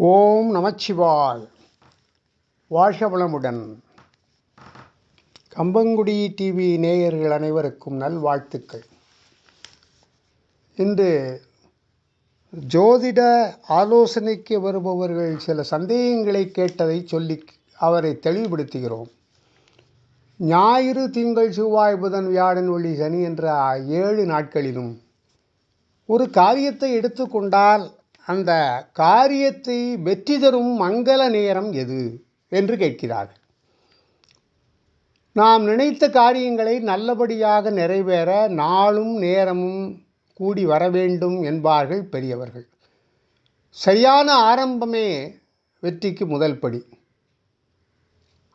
ஓம் நமச்சிவாய். வாழ்க வளமுடன். கம்பங்குடி டிவி நேயர்கள் அனைவருக்கும் நல்வாழ்த்துக்கள். இன்று ஜோதிட ஆலோசனைக்கு வருபவர்கள் சில சந்தேகங்களை கேட்டதை சொல்லி அவரை தெளிவுபடுத்துகிறோம். ஞாயிறு, திங்கள், செவ்வாய், புதன், வியாழன், வெள்ளி, சனி என்ற 7 நாட்களிலும் ஒரு காரியத்தை எடுத்துக்கொண்டால் அந்த காரியத்தை வெற்றி தரும் மங்கள நேரம் எது என்று கேட்கிறார்கள். நாம் நினைத்த காரியங்களை நல்லபடியாக நிறைவேற நாளும் நேரமும் கூடி வர வேண்டும் என்பார்கள் பெரியவர்கள். சரியான ஆரம்பமே வெற்றிக்கு முதல் படி.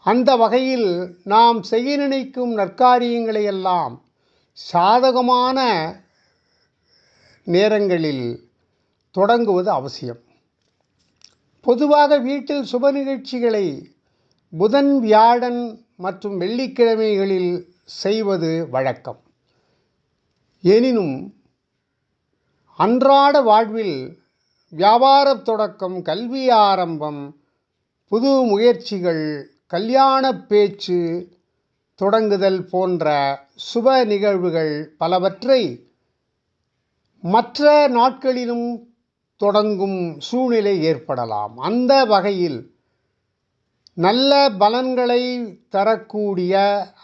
அந்த வகையில் நாம் செய்ய நினைக்கும் நற்காரியங்களை எல்லாம் சாதகமான நேரங்களில் தொடங்குவது அவசியம். பொதுவாக வீட்டில் சுப நிகழ்ச்சிகளை புதன், வியாழன் மற்றும் வெள்ளிக்கிழமைகளில் செய்வது வழக்கம். எனினும் அன்றாட வாழ்வில் வியாபார தொடக்கம், கல்வி ஆரம்பம், புது முயற்சிகள், கல்யாண பேச்சு தொடங்குதல் போன்ற சுப நிகழ்வுகள் பலவற்றை மற்ற நாட்களிலும் தொடங்கும் சூழ்நிலை ஏற்படலாம். அந்த வகையில் நல்ல பலன்களை தரக்கூடிய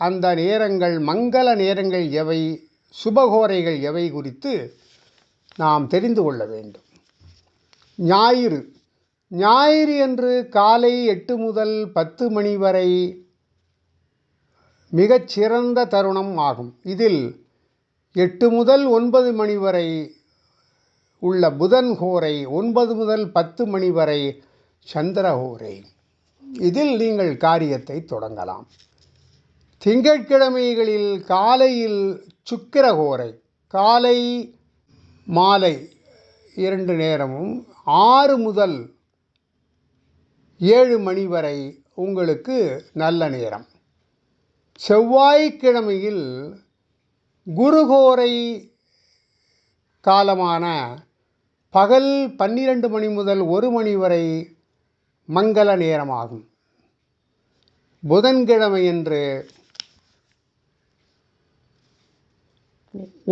அந்த நேரங்கள், மங்கள நேரங்கள் எவை, சுபகோரைகள் எவை குறித்து நாம் தெரிந்து கொள்ள வேண்டும். ஞாயிறு என்று காலை 8 முதல் 10 மணி வரை மிகச்சிறந்த தருணம் ஆகும். இதில் 8 முதல் 9 மணி வரை உள்ள புதன் ஹோரை, 9 முதல் 10 மணி வரை சந்திரஹோரை. இதில் நீங்கள் காரியத்தை தொடங்கலாம். திங்கட்கிழமைகளில் காலையில் சுக்கிரஹோரை, காலை மாலை 2 நேரமும் 6 முதல் 7 மணி வரை உங்களுக்கு நல்ல நேரம். செவ்வாய்க்கிழமையில் குருஹோரை காலமான பகல் 12 மணி முதல் 1 மணி வரை மங்கள நேரமாகும். புதன்கிழமையன்று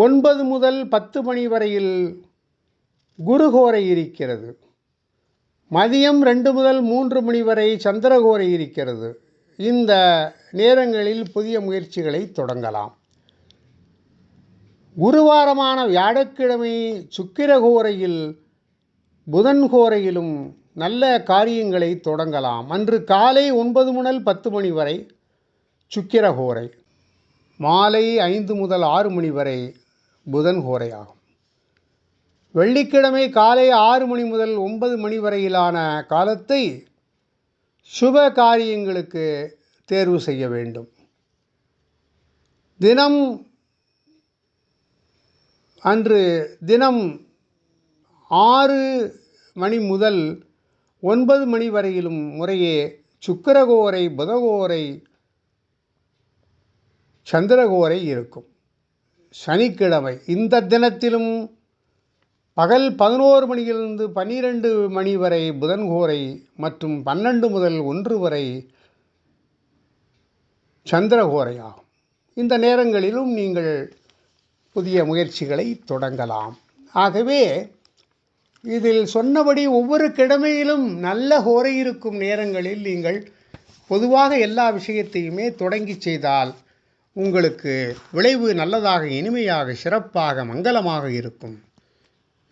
9 முதல் 10 மணி வரையில் குருஹோரை இருக்கிறது. மதியம் 2 முதல் 3 மணி வரை சந்திரஹோரை இருக்கிறது. இந்த நேரங்களில் புதிய முயற்சிகளை தொடங்கலாம். குருவாரமான வியாழக்கிழமை சுக்கிரஹோரையில் புதன் ஹோரையிலும் நல்ல காரியங்களை தொடங்கலாம். அன்று காலை 9 முதல் 10 மணி வரை சுக்கிரஹோரை, மாலை 5 முதல் 6 மணி வரை புதன் ஹோரை ஆகும். வெள்ளிக்கிழமை காலை 6 மணி முதல் 9 மணி வரையிலான காலத்தை சுப காரியங்களுக்கு தேர்வு செய்ய வேண்டும். தினம் 6 மணி முதல் 9 மணி வரையிலும் முறையே சுக்கிரஹோரை, புதஹோரை, சந்திரஹோரை இருக்கும். சனிக்கிழமை இந்த தினத்திலும் பகல் 11 மணியிலிருந்து 12 மணி வரை புதன் ஹோரை மற்றும் 12 முதல் 1 வரை சந்திரஹோரை ஆகும். இந்த நேரங்களிலும் நீங்கள் புதிய முயற்சிகளை தொடங்கலாம். ஆகவே இதில் சொன்னபடி ஒவ்வொரு கிழமையிலும் நல்ல ஹோரை இருக்கும் நேரங்களில் நீங்கள் பொதுவாக எல்லா விஷயத்தையுமே தொடங்கி செய்தால் உங்களுக்கு விளைவு நல்லதாக, இனிமையாக, சிறப்பாக, மங்களமாக இருக்கும்.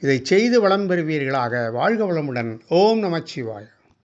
இதை செய்து வளம் பெறுவீர்களாக. வாழ்க வளமுடன். ஓம் நமச்சிவாய.